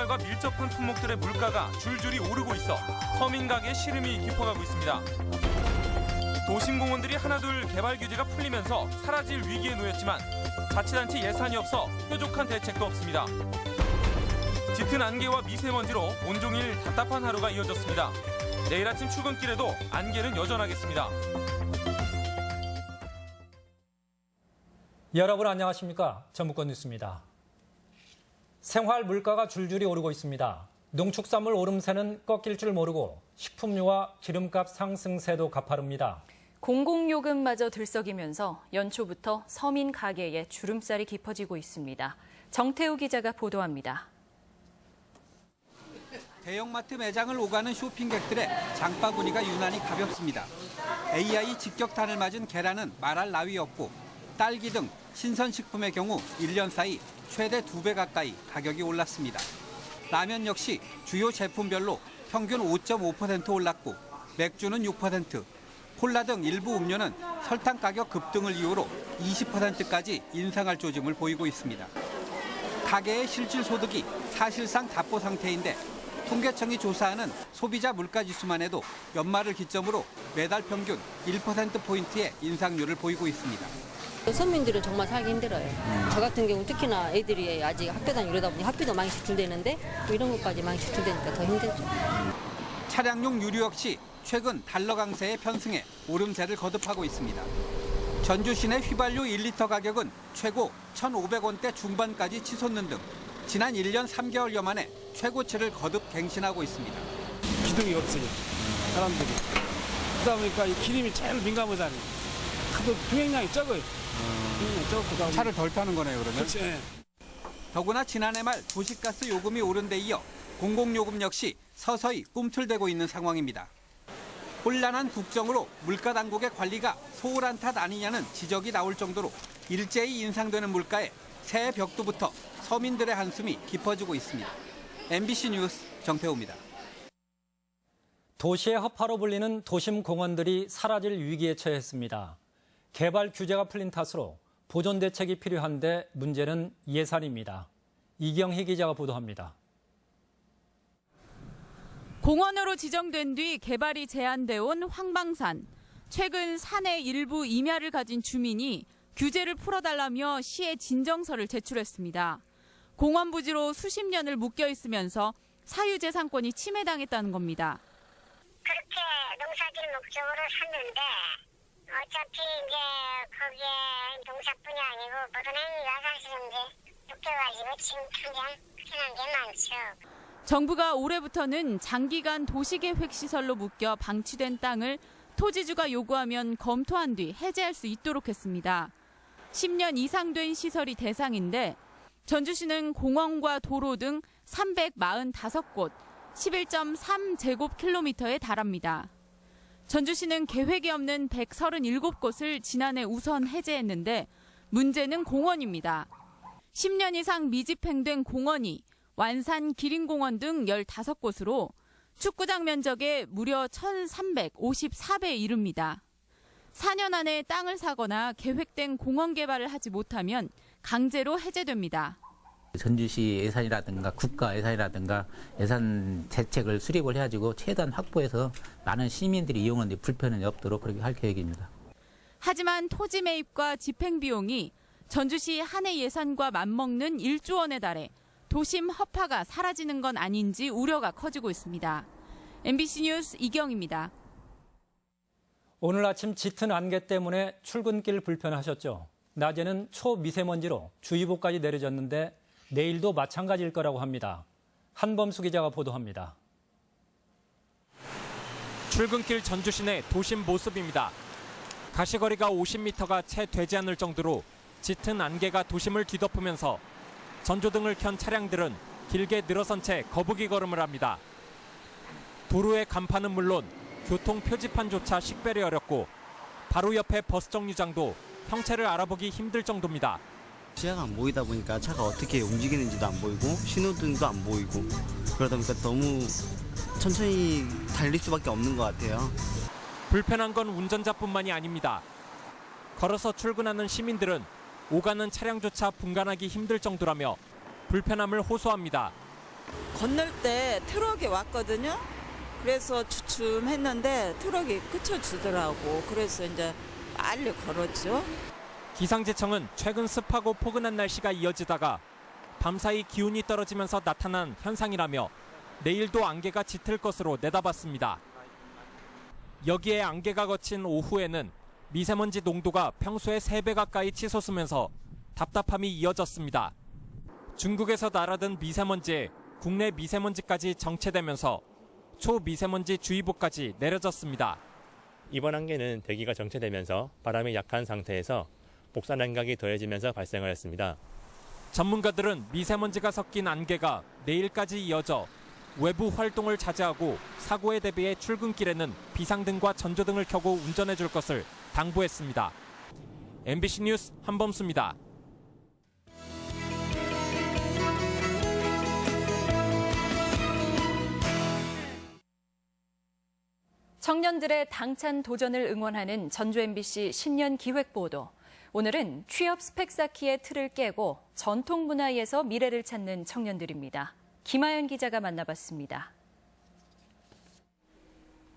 생활과 밀접한 품목들의 물가가 줄줄이 오르고 있어 서민 가게의 시름이 깊어가고 있습니다. 도심공원들이 하나둘 개발 규제가 풀리면서 사라질 위기에 놓였지만 자치단체 예산이 없어 뾰족한 대책도 없습니다. 짙은 안개와 미세먼지로 온종일 답답한 하루가 이어졌습니다. 내일 아침 출근길에도 안개는 여전하겠습니다. 여러분 안녕하십니까? 전북권 뉴스입니다. 생활 물가가 줄줄이 오르고 있습니다. 농축산물 오름세는 꺾일 줄 모르고 식품료와 기름값 상승세도 가파릅니다. 공공요금마저 들썩이면서 연초부터 서민 가게에 주름살이 깊어지고 있습니다. 정태우 기자가 보도합니다. 대형마트 매장을 오가는 쇼핑객들의 장바구니가 유난히 가볍습니다. AI 직격탄을 맞은 계란은 말할 나위 없고 딸기 등 신선식품의 경우 1년 사이 최대 2배 가까이 가격이 올랐습니다. 라면 역시 주요 제품별로 평균 5.5% 올랐고 맥주는 6%, 콜라 등 일부 음료는 설탕 가격 급등을 이유로 20%까지 인상할 조짐을 보이고 있습니다. 가계의 실질 소득이 사실상 답보 상태인데 통계청이 조사하는 소비자 물가지수만 해도 연말을 기점으로 매달 평균 1%포인트의 인상률을 보이고 있습니다. 서민들은 정말 살기 힘들어요. 저 같은 경우 특히나 애들이 아직 학교 다니고 이러다 보니 학비도 많이 지출되는데 또 이런 것까지 많이 지출되니까 더 힘들죠. 차량용 유류 역시 최근 달러 강세에 편승해 오름세를 거듭하고 있습니다. 전주 시내 휘발유 1리터 가격은 최고 1,500원대 중반까지 치솟는 등 지난 1년 3개월여 만에 최고치를 거듭 갱신하고 있습니다. 기둥이 없어요, 사람들이. 그러다 보니까 이 기름이 제일 민감하다니. 그도 통행량이 적어요. 차를 덜 타는 거네요, 그러면? 그렇지. 더구나 지난해 말 도시가스 요금이 오른 데 이어 공공요금 역시 서서히 꿈틀대고 있는 상황입니다. 혼란한 국정으로 물가 당국의 관리가 소홀한 탓 아니냐는 지적이 나올 정도로 일제히 인상되는 물가에 새해 벽두부터 서민들의 한숨이 깊어지고 있습니다. MBC 뉴스 정태우입니다. 도시의 허파로 불리는 도심 공원들이 사라질 위기에 처했습니다. 개발 규제가 풀린 탓으로 보존 대책이 필요한데 문제는 예산입니다. 이경희 기자가 보도합니다. 공원으로 지정된 뒤 개발이 제한돼 온 황방산. 최근 산의 일부 임야를 가진 주민이 규제를 풀어달라며 시에 진정서를 제출했습니다. 공원 부지로 수십 년을 묶여 있으면서 사유재산권이 침해당했다는 겁니다. 그렇게 농사질 목적으로 샀는데 어차피 이제 거기에 농사뿐이 아니고 모든 행위가 사실은 이제 묶여가지고 지금 당장 흔한 게 많죠. 정부가 올해부터는 장기간 도시계획시설로 묶여 방치된 땅을 토지주가 요구하면 검토한 뒤 해제할 수 있도록 했습니다. 10년 이상 된 시설이 대상인데 전주시는 공원과 도로 등 345곳, 11.3제곱킬로미터에 달합니다. 전주시는 계획이 없는 137곳을 지난해 우선 해제했는데 문제는 공원입니다. 10년 이상 미집행된 공원이 완산 기린공원 등 15곳으로 축구장 면적의 무려 1,354배에 이릅니다. 4년 안에 땅을 사거나 계획된 공원 개발을 하지 못하면 강제로 해제됩니다. 전주시 예산이라든가 국가 예산이라든가 예산 대책을 수립을 해가지고 최대한 확보해서 많은 시민들이 이용하는데 불편이 없도록 그렇게 할 계획입니다. 하지만 토지 매입과 집행 비용이 전주시 한 해 예산과 맞먹는 1조 원에 달해 도심 허파가 사라지는 건 아닌지 우려가 커지고 있습니다. MBC 뉴스 이경입니다. 오늘 아침 짙은 안개 때문에 출근길 불편하셨죠? 낮에는 초미세먼지로 주의보까지 내려졌는데 내일도 마찬가지일 거라고 합니다. 한범수 기자가 보도합니다. 출근길 전주 시내 도심 모습입니다. 가시거리가 50m가 채 되지 않을 정도로 짙은 안개가 도심을 뒤덮으면서 전조등을 켠 차량들은 길게 늘어선 채 거북이 걸음을 합니다. 도로의 간판은 물론 교통 표지판조차 식별이 어렵고 바로 옆에 버스 정류장도 형체를 알아보기 힘들 정도입니다. 시야가 안 보이다 보니까 차가 어떻게 움직이는지도 안 보이고 신호등도 안 보이고 그러다 보니까 너무 천천히 달릴 수밖에 없는 것 같아요. 불편한 건 운전자뿐만이 아닙니다. 걸어서 출근하는 시민들은 오가는 차량조차 분간하기 힘들 정도라며 불편함을 호소합니다. 건널 때 트럭이 왔거든요. 그래서 주춤했는데 트럭이 그쳐주더라고. 그래서 이제 빨리 걸었죠. 기상지청은 최근 습하고 포근한 날씨가 이어지다가 밤사이 기온이 떨어지면서 나타난 현상이라며 내일도 안개가 짙을 것으로 내다봤습니다. 여기에 안개가 거친 오후에는 미세먼지 농도가 평소의 3배 가까이 치솟으면서 답답함이 이어졌습니다. 중국에서 날아든 미세먼지에 국내 미세먼지까지 정체되면서 초미세먼지 주의보까지 내려졌습니다. 이번 안개는 대기가 정체되면서 바람이 약한 상태에서 복사 냉각이 더해지면서 발생을 했습니다. 전문가들은 미세먼지가 섞인 안개가 내일까지 이어져 외부 활동을 자제하고 사고에 대비해 출근길에는 비상등과 전조등을 켜고 운전해 줄 것을 당부했습니다. MBC 뉴스 한범수입니다. 청년들의 당찬 도전을 응원하는 전주 MBC 신년 기획 보도. 오늘은 취업 스펙 쌓기의 틀을 깨고 전통 문화에서 미래를 찾는 청년들입니다. 김하연 기자가 만나봤습니다.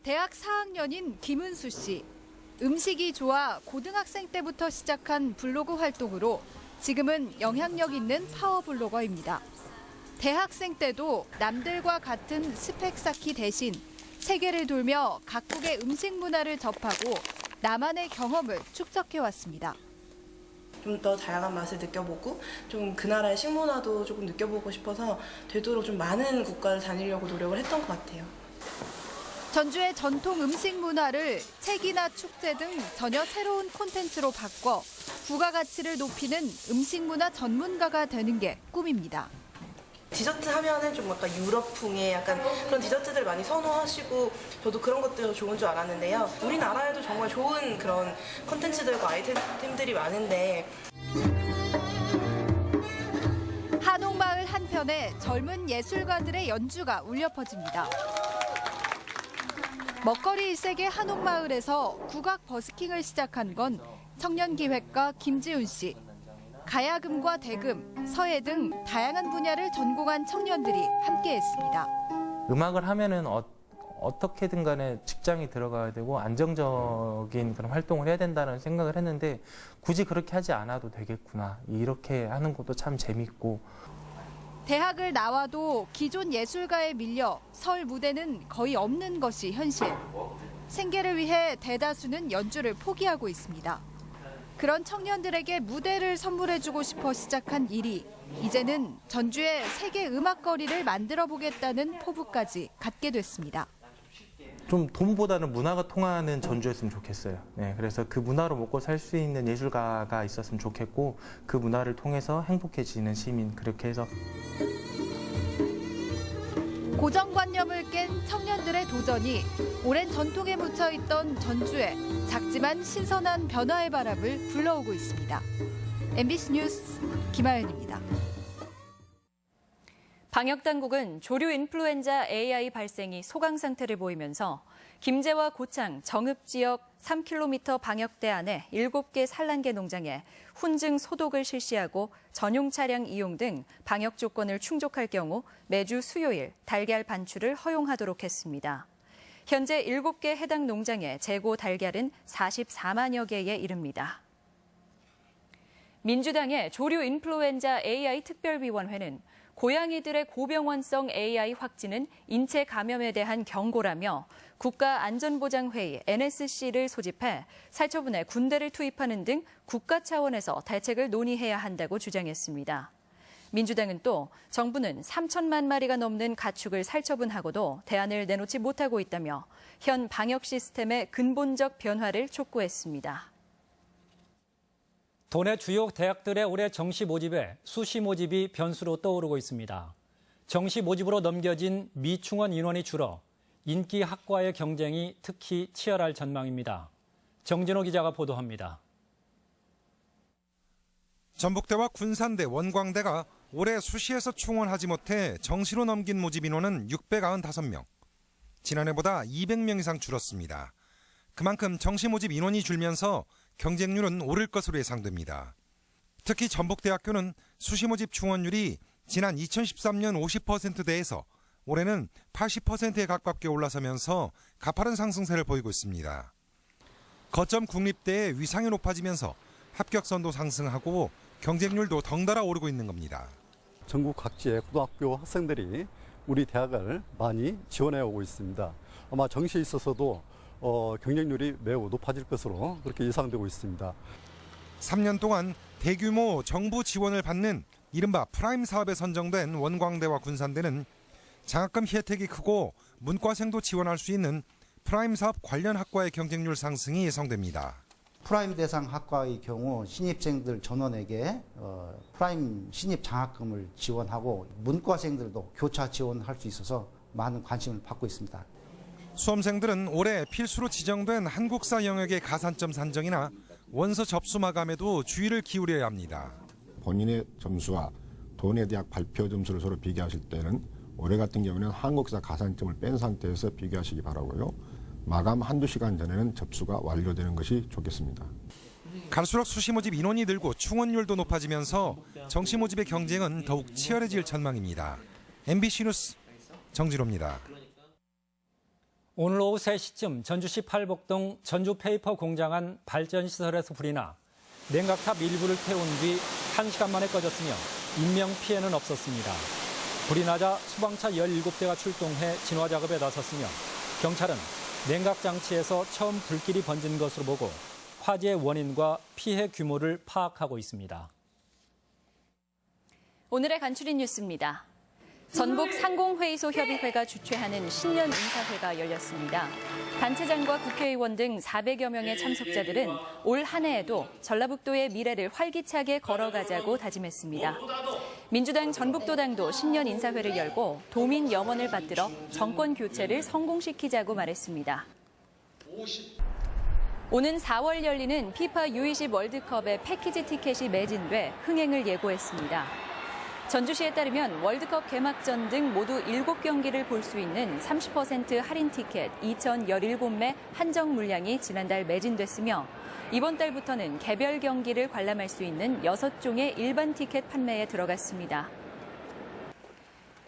대학 4학년인 김은수 씨. 음식이 좋아 고등학생 때부터 시작한 블로그 활동으로 지금은 영향력 있는 파워블로거입니다. 대학생 때도 남들과 같은 스펙 쌓기 대신 세계를 돌며 각국의 음식 문화를 접하고 나만의 경험을 축적해왔습니다. 좀 더 다양한 맛을 느껴보고 좀 그 나라의 식문화도 조금 느껴보고 싶어서 되도록 좀 많은 국가를 다니려고 노력을 했던 것 같아요. 전주의 전통 음식 문화를 책이나 축제 등 전혀 새로운 콘텐츠로 바꿔 부가가치를 높이는 음식 문화 전문가가 되는 게 꿈입니다. 디저트 하면은 좀 약간 유럽풍의 약간 그런 디저트들 많이 선호하시고 저도 그런 것들 좋은 줄 알았는데요. 우리나라에도 정말 좋은 그런 콘텐츠들과 아이템들이 많은데 한옥마을 한편에 젊은 예술가들의 연주가 울려 퍼집니다. 먹거리 일색의 한옥마을에서 국악 버스킹을 시작한 건 청년기획가 김지훈 씨. 가야금과 대금, 서예 등 다양한 분야를 전공한 청년들이 함께했습니다. 음악을 하면은 어떻게든 간에 직장이 들어가야 되고 안정적인 그런 활동을 해야 된다는 생각을 했는데 굳이 그렇게 하지 않아도 되겠구나. 이렇게 하는 것도 참 재밌고. 대학을 나와도 기존 예술가에 밀려 설 무대는 거의 없는 것이 현실. 생계를 위해 대다수는 연주를 포기하고 있습니다. 그런 청년들에게 무대를 선물해주고 싶어 시작한 일이 이제는 전주의 세계 음악거리를 만들어 보겠다는 포부까지 갖게 됐습니다. 좀 돈보다는 문화가 통하는 전주였으면 좋겠어요. 네, 그래서 그 문화로 먹고 살 수 있는 예술가가 있었으면 좋겠고 그 문화를 통해서 행복해지는 시민, 그렇게 해서. 고정관념을 깬 청년들의 도전이 오랜 전통에 묻혀있던 전주에 작지만 신선한 변화의 바람을 불러오고 있습니다. MBC 뉴스 김하연입니다. 방역당국은 조류 인플루엔자 AI 발생이 소강 상태를 보이면서 김제와 고창, 정읍 지역 3km 방역대 안에 7개 산란계 농장에 훈증 소독을 실시하고 전용 차량 이용 등 방역 조건을 충족할 경우 매주 수요일 달걀 반출을 허용하도록 했습니다. 현재 7개 해당 농장의 재고 달걀은 44만여 개에 이릅니다. 민주당의 조류 인플루엔자 AI 특별위원회는 고양이들의 고병원성 AI 확진은 인체 감염에 대한 경고라며 국가안전보장회의 NSC를 소집해 살처분에 군대를 투입하는 등 국가 차원에서 대책을 논의해야 한다고 주장했습니다. 민주당은 또 정부는 3천만 마리가 넘는 가축을 살처분하고도 대안을 내놓지 못하고 있다며 현 방역 시스템의 근본적 변화를 촉구했습니다. 도내 주요 대학들의 올해 정시 모집에 수시 모집이 변수로 떠오르고 있습니다. 정시 모집으로 넘겨진 미충원 인원이 줄어 인기 학과의 경쟁이 특히 치열할 전망입니다. 정진호 기자가 보도합니다. 전북대와 군산대, 원광대가 올해 수시에서 충원하지 못해 정시로 넘긴 모집 인원은 695명. 지난해보다 200명 이상 줄었습니다. 그만큼 정시 모집 인원이 줄면서 경쟁률은 오를 것으로 예상됩니다. 특히 전북대학교는 수시 모집 충원율이 지난 2013년 50%대에서 올해는 80%에 가깝게 올라서면서 가파른 상승세를 보이고 있습니다. 거점 국립대의 위상이 높아지면서 합격선도 상승하고 경쟁률도 덩달아 오르고 있는 겁니다. 전국 각지의 고등학교 학생들이 우리 대학을 많이 지원해 오고 있습니다. 아마 정시에 있어서도 경쟁률이 매우 높아질 것으로 그렇게 예상되고 있습니다. 3년 동안 대규모 정부 지원을 받는 이른바 프라임 사업에 선정된 원광대와 군산대는 장학금 혜택이 크고 문과생도 지원할 수 있는 프라임 사업 관련 학과의 경쟁률 상승이 예상됩니다. 프라임 대상 학과의 경우 신입생들 전원에게 프라임 신입 장학금을 지원하고 문과생들도 교차 지원할 수 있어서 많은 관심을 받고 있습니다. 수험생들은 올해 필수로 지정된 한국사 영역의 가산점 산정이나 원서 접수 마감에도 주의를 기울여야 합니다. 본인의 점수와 도내 대학 발표 점수를 서로 비교하실 때는 올해 같은 경우는 한국사 가산점을 뺀 상태에서 비교하시기 바라고요. 마감 한두 시간 전에는 접수가 완료되는 것이 좋겠습니다. 갈수록 수시 모집 인원이 늘고 충원율도 높아지면서 정시 모집의 경쟁은 더욱 치열해질 전망입니다. MBC 뉴스 정진호입니다. 오늘 오후 3시쯤 전주시 팔복동 전주페이퍼 공장 안 발전시설에서 불이 나 냉각탑 일부를 태운 뒤 1시간 만에 꺼졌으며 인명피해는 없었습니다. 불이 나자 소방차 17대가 출동해 진화 작업에 나섰으며 경찰은 냉각장치에서 처음 불길이 번진 것으로 보고 화재의 원인과 피해 규모를 파악하고 있습니다. 오늘의 간추린 뉴스입니다. 전북 상공회의소 협의회가 주최하는 신년 인사회가 열렸습니다. 단체장과 국회의원 등 400여 명의 참석자들은 올 한 해에도 전라북도의 미래를 활기차게 걸어가자고 다짐했습니다. 민주당 전북도당도 신년 인사회를 열고 도민 염원을 받들어 정권 교체를 성공시키자고 말했습니다. 오는 4월 열리는 피파 U20 월드컵의 패키지 티켓이 매진돼 흥행을 예고했습니다. 전주시에 따르면 월드컵 개막전 등 모두 7경기를 볼 수 있는 30% 할인 티켓 2,017매 한정 물량이 지난달 매진됐으며 이번 달부터는 개별 경기를 관람할 수 있는 6종의 일반 티켓 판매에 들어갔습니다.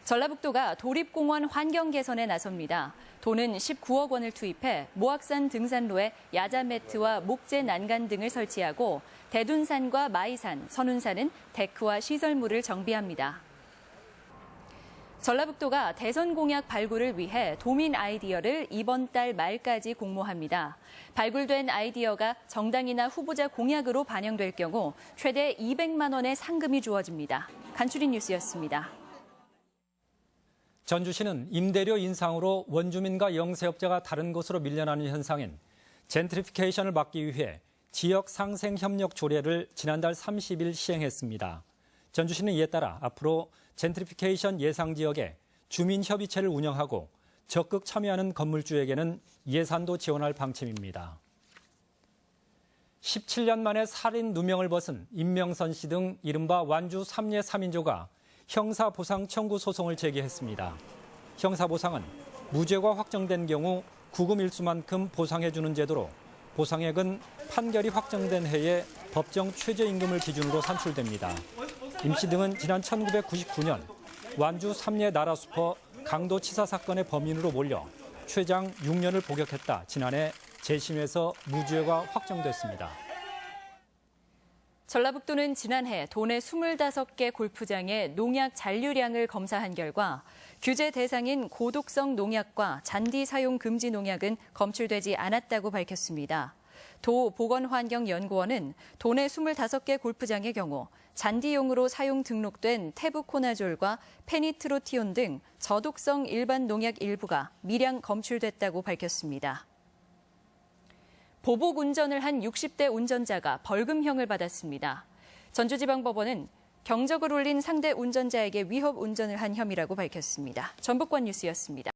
전라북도가 도립공원 환경 개선에 나섭니다. 도는 19억 원을 투입해 모악산 등산로에 야자 매트와 목재 난간 등을 설치하고 대둔산과 마이산, 선운산은 데크와 시설물을 정비합니다. 전라북도가 대선 공약 발굴을 위해 도민 아이디어를 이번 달 말까지 공모합니다. 발굴된 아이디어가 정당이나 후보자 공약으로 반영될 경우 최대 200만 원의 상금이 주어집니다. 간추린 뉴스였습니다. 전주시는 임대료 인상으로 원주민과 영세업자가 다른 곳으로 밀려나는 현상인 젠트리피케이션을 막기 위해 지역 상생 협력 조례를 지난달 30일 시행했습니다. 전주시는 이에 따라 앞으로 젠트리피케이션 예상 지역에 주민협의체를 운영하고 적극 참여하는 건물주에게는 예산도 지원할 방침입니다. 17년 만에 살인 누명을 벗은 임명선 씨 등 이른바 완주 3례 3인조가 형사보상 청구 소송을 제기했습니다. 형사보상은 무죄가 확정된 경우 구금 일수만큼 보상해주는 제도로 보상액은 판결이 확정된 해에 법정 최저임금을 기준으로 산출됩니다. 임 씨 등은 지난 1999년 완주 3례 나라수퍼 강도치사 사건의 범인으로 몰려 최장 6년을 복역했다 지난해 재심에서 무죄가 확정됐습니다. 전라북도는 지난해 도내 25개 골프장의 농약 잔류량을 검사한 결과 규제 대상인 고독성 농약과 잔디 사용 금지 농약은 검출되지 않았다고 밝혔습니다. 도 보건환경연구원은 도내 25개 골프장의 경우 잔디용으로 사용 등록된 테부코나졸과 페니트로티온 등 저독성 일반 농약 일부가 미량 검출됐다고 밝혔습니다. 보복 운전을 한 60대 운전자가 벌금형을 받았습니다. 전주지방법원은 경적을 울린 상대 운전자에게 위협 운전을 한 혐의라고 밝혔습니다. 전북권 뉴스였습니다.